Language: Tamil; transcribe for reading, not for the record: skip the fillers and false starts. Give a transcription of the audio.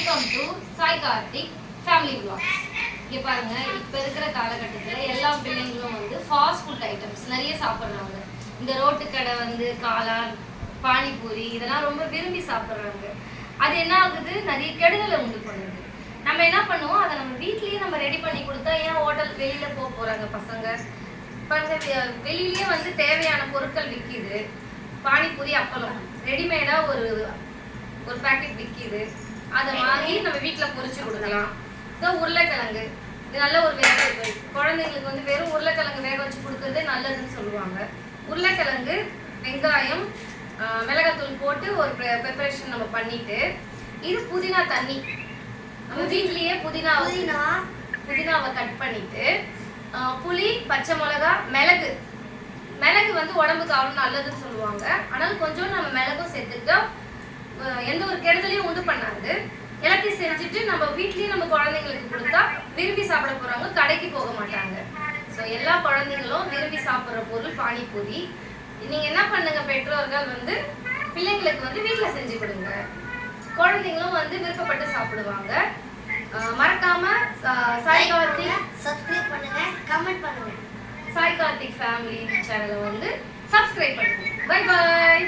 Welcome to Sai Karthik family vlogs. இங்கே பாருங்க, இப்போ இருக்கிற காலகட்டத்தில் எல்லா பிள்ளைங்களும் வந்து ஃபாஸ்ட் ஃபுட் ஐட்டம்ஸ் நிறைய சாப்பிட்றாங்க. இந்த ரோட்டு கடை வந்து காளான், பானிபூரி இதெல்லாம் ரொம்ப விரும்பி சாப்பிட்றாங்க. அது என்ன ஆகுது, நிறைய கெடுதலை உண்டு பண்ணுது. நம்ம என்ன பண்ணுவோம், அதை நம்ம வீட்லேயே நம்ம ரெடி பண்ணி கொடுத்தா ஏன் ஹோட்டல் வெளியில் போக போகிறாங்க பசங்க. பாருங்க, வெளியிலேயே வந்து தேவையான பொருட்கள் விற்கிது. பானிபூரி, அப்பளம் ரெடிமேடாக ஒரு பேக்கெட் விற்கிது. அதை வாங்கி நம்ம வீட்டில் பொரிச்சு கொடுக்கலாம். இதோ உருளைக்கிழங்கு, இது நல்ல ஒரு குழந்தைங்களுக்கு வந்து வெறும் உருளைக்கிழங்கு வேக வச்சு கொடுக்கறதே நல்லதுன்னு சொல்லுவாங்க. உருளைக்கிழங்கு, வெங்காயம், மிளகாத்தூள் போட்டு ஒரு ப்ரிப்பரேஷன் நம்ம பண்ணிட்டு, இது புதினா தண்ணி. நம்ம வீட்லேயே புதினாவை கட் பண்ணிட்டு, புளி, பச்சை மிளகா, மிளகு வந்து உடம்புக்கு அவ்வளோ நல்லதுன்னு சொல்லுவாங்க. ஆனால் கொஞ்சம் நம்ம மிளகும் சேர்த்துட்டா எந்த ஒரு கெடுதலையும் உண்டு பண்ணாது. எல்லாத்தையும் செஞ்சுட்டு நம்ம வீட்லயே நம்ம குழந்தைங்களுக்கு கொடுத்தா விரும்பி சாப்பிட போறாங்க, கடைக்கு போக மாட்டாங்க. ஸோ எல்லா குழந்தைங்களும் விரும்பி சாப்பிட்ற பொருள் பானிபூரி. நீங்க என்ன பண்ணுங்க, பெற்றோர்கள் வந்து பிள்ளைங்களுக்கு வந்து வீட்டில் செஞ்சு கொடுங்க. குழந்தைங்களும் வந்து விருப்பப்பட்டு சாப்பிடுவாங்க. மறக்காம சாய் கார்த்திக் சப்ஸ்கிரைப் பண்ணுங்க, கமெண்ட் பண்ணுங்க. சாய் கார்த்திக் ஃபேமிலி சேனலை வந்து சப்ஸ்கிரைப் பண்ணுங்க. Bye bye.